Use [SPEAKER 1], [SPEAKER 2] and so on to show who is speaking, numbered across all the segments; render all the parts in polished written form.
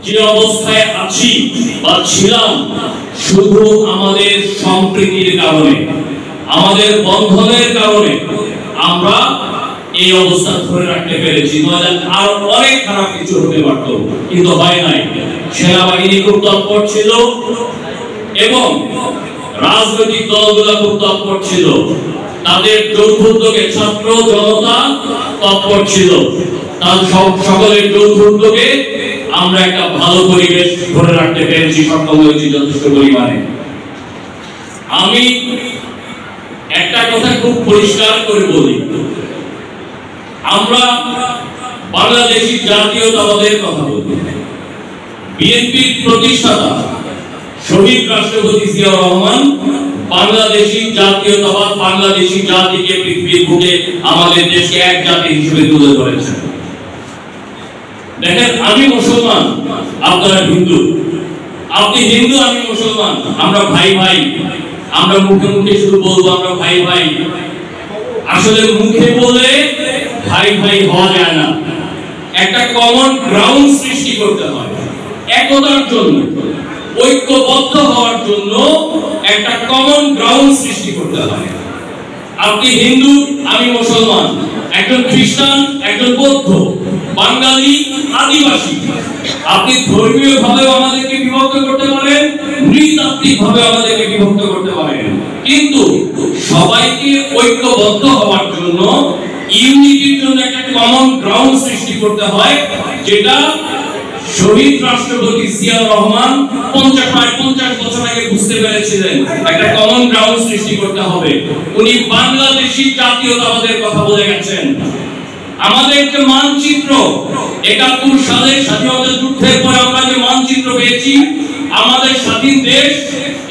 [SPEAKER 1] যে অবস্থায় আছি বা ছিলাম শুধু আমাদের সম্প্রীতির কারণে, আমাদের বন্ধনের কারণে আমরা এই অবস্থা ধরে রাখতে পেরেছি। আর অনেক খারাপ কিছু হতে পারত, কিন্তু হয় নাই। সেনাবাহিনী খুব তৎপর ছিল এবং রাজনৈতিক দলগুলো খুব তৎপর ছিল, তাদের যৌথ উদ্যোগে ছাত্র জনতা তৎপর ছিল, তার সকলের যৌথ উদ্যোগে আমরা একটা ভালো পরিবেশ ধরে রাখতে পেরেছি, সক্ষম হয়েছি যথেষ্ট পরিমাণে। আমি একটা কথা খুব পরিষ্কার করে বলি, আমরা বাংলাদেশী জাতীয়তাবাদের কথা বলি। বিএনপির প্রতিষ্ঠাতা শহীদ রাষ্ট্রপতি জিয়াউর রহমান বাংলাদেশী জাতীয়তাবাদ, বাংলাদেশী জাতিকে পৃথিবীর বুকে আমাদের দেশকে এক জাতি হিসেবে তুলে ধরেছেন। দেখেন, আমি মুসলমান, আপনারা হিন্দু, আপনি হিন্দু, আমি মুসলমান, আমরা ভাই ভাই। আমরা মুখে মুখে শুধু বলবো আমরা ভাই ভাই, আসলে মুখে বলে ভাই ভাই হওয়া যায় না। একটা কমন গ্রাউন্ড সৃষ্টি করতে হয় একতার জন্য, ঐক্যবদ্ধ হওয়ার জন্য একটা কমন গ্রাউন্ড সৃষ্টি করতে হয়। আপনি হিন্দু, আমি মুসলমান, একজন খ্রিস্টান, একজন বৌদ্ধ, বাঙালি, আদিবাসী। আপনি ধর্মীয় ভাবে আমাদেরকে বিভক্ত করতে পারেন, নৃতাত্ত্বিক ভাবে আমাদেরকে বিভক্ত করতে পারেন, কিন্তু সবাইকে ঐক্যবদ্ধ হওয়ার জন্য, ইউনিটির জন্য একটা কমন গ্রাউন্ড সৃষ্টি করতে হয়, যেটা শহীদ রাষ্ট্রপতি জিয়াউর রহমান 50 বছর আগে বুঝতে পেরেছিলেন। একটা কমন গ্রাউন্ড সৃষ্টি করতে হবে। উনি বাংলাদেশী জাতীয়তাবাদের কথা বলে গেছেন। আমাদের একটা মানচিত্র, 71 সালের স্বাধীনতা যুদ্ধের পর আমরা যে মানচিত্র পেয়েছি, আমাদের স্বাধীন দেশ,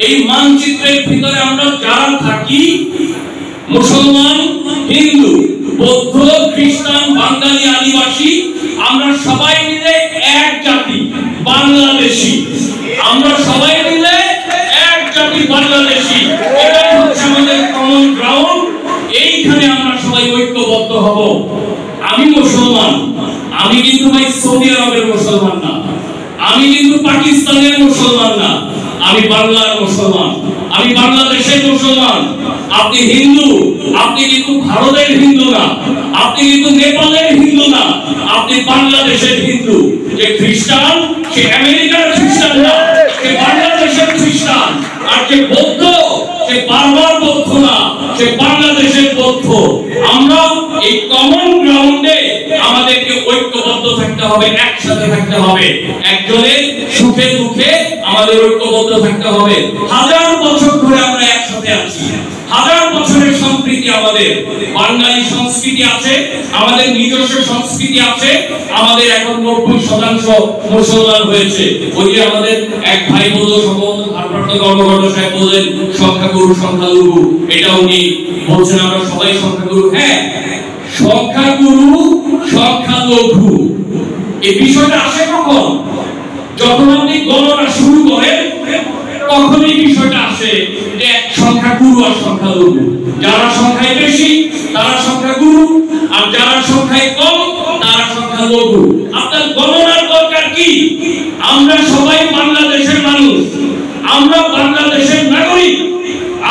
[SPEAKER 1] এই মানচিত্রের ভিতরে আমরা যারা থাকি, মুসলমান, হিন্দু, বৌদ্ধ, খ্রিস্টান, বাঙালি, আদিবাসী, আমরা সবাই মিলে এক জাতি, বাংলাদেশী। আমরা সবাই মিলে এক জাতি, বাংলাদেশী। এটাই হচ্ছে আমাদের কমন গ্রাউন্ড। এইখানে আমরা সবাই ঐক্যবদ্ধ হব। আমি মুসলমান, আমি কিন্তু ভাই সৌদি আরবের মুসলমান না, আমি কিন্তু পাকিস্তানের মুসলমান না, আমি বাংলার মুসলমান, আমি বাংলাদেশের মুসলমান। আপনি হিন্দু, আপনি কিন্তু ভারতের হিন্দু না, আপনি কিন্তু নেপালের হিন্দু না, আপনি বাংলাদেশের হিন্দু। যে খ্রিস্টান, সে আমেরিকার খ্রিস্টান না, সে বাংলাদেশের খ্রিস্টান। আর যে বৌদ্ধ, সে বারবার বৌদ্ধ না, সে বাংলাদেশের বৌদ্ধ। আমরা এই কমন গ্রাউন্ডে আমাদেরকে ঐক্যবদ্ধ থাকতে হবে, একসাথে থাকতে হবে। একজনের সুখে দুঃখে আমাদের ঐক্যবদ্ধ থাকতে হবে। 1000 বছর ধরে আমরা একসাথে আছি, 1000 বছরের সম্প্রীতি আমাদের। বাঙালি সংস্কৃতি আছে, আমাদের নিজস্ব সংস্কৃতি আছে। আমাদের এখন 90% মুসলমান হয়েছে। ওই যে আমাদের এক ভাই বলল, সম্ভবত ভারপ্রাপ্ত কর্মকর্তা সাহেব বললেন সংখ্যাগুরু সংখ্যালঘু, এটা উনি বলছেন আমরা সবাই সংখ্যাগুরু। হ্যাঁ, সংখ্যাগুরু সংখ্যালঘু এই বিষয়টা আসে কখন? যখন আপনি গণনা শুরু করেন, তখন এই বিষয়টা আসে যে সংখ্যাগুরু আর সংখ্যালঘু। যারা সংখ্যায় বেশি তারা সংখ্যাগুরু, আর যারা সংখ্যায় কম তারা সংখ্যালঘু। আপনার গণনার দরকার কি? আমরা সবাই বাংলাদেশের মানুষ, আমরা বাংলাদেশের নাগরিক।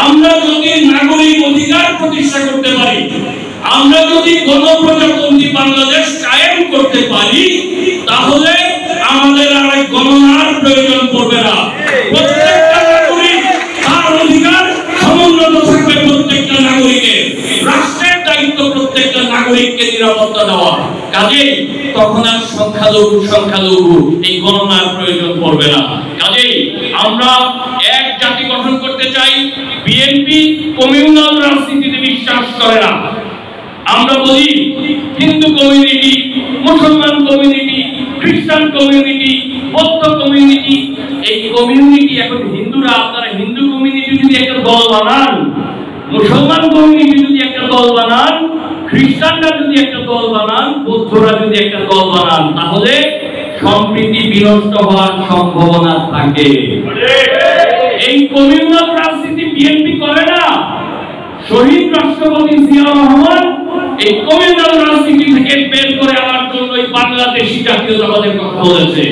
[SPEAKER 1] আমরা যদি নাগরিক অধিকার প্রতিষ্ঠা করতে পারি, আমরা যদি গণপ্রজাতন্ত্রী বাংলাদেশ কায়েম করতে পারি, তাহলে আমাদের আর গণনার প্রয়োজন পড়বে না। প্রত্যেকটা নাগরিক তার অধিকার সমুন্নত থাকবে। প্রত্যেকটা নাগরিকের রাষ্ট্রের দায়িত্ব প্রত্যেকটা নাগরিককে নিরাপত্তা দেওয়া। কাজেই তখন আর সংখ্যালঘু সংখ্যালঘু এই গণনার প্রয়োজন পড়বে না। কাজেই আমরা এক জাতি গঠন করতে চাই। বিএনপি কমিউনাল রাজনীতিতে বিশ্বাস করে না। আমরা বলি হিন্দু কমিউনিটি, মুসলমান কমিউনিটি, খ্রিস্টান কমিউনিটি, বৌদ্ধ কমিউনিটি। এই কমিউনিটি এখন হিন্দুরা, আপনারা হিন্দু কমিউনিটি যদি একটা দল বানান, মুসলমান কমিউনিটি যদি একটা দল বানান, খ্রিস্টানরা যদি একটা দল বানান, বৌদ্ধরা যদি একটা দল বানান, তাহলে সম্প্রীতি বিনষ্ট হওয়ার সম্ভাবনা থাকে। এই কমিউনাল রাজনীতি বিএনপি করে না। শহীদ রাষ্ট্রপতি জিয়াউর রহমান এই কমিউনাল রাজনীতি থেকে বের করে আনার জন্য বাংলাদেশী জাতীয়তাবাদের কথা বলেছে।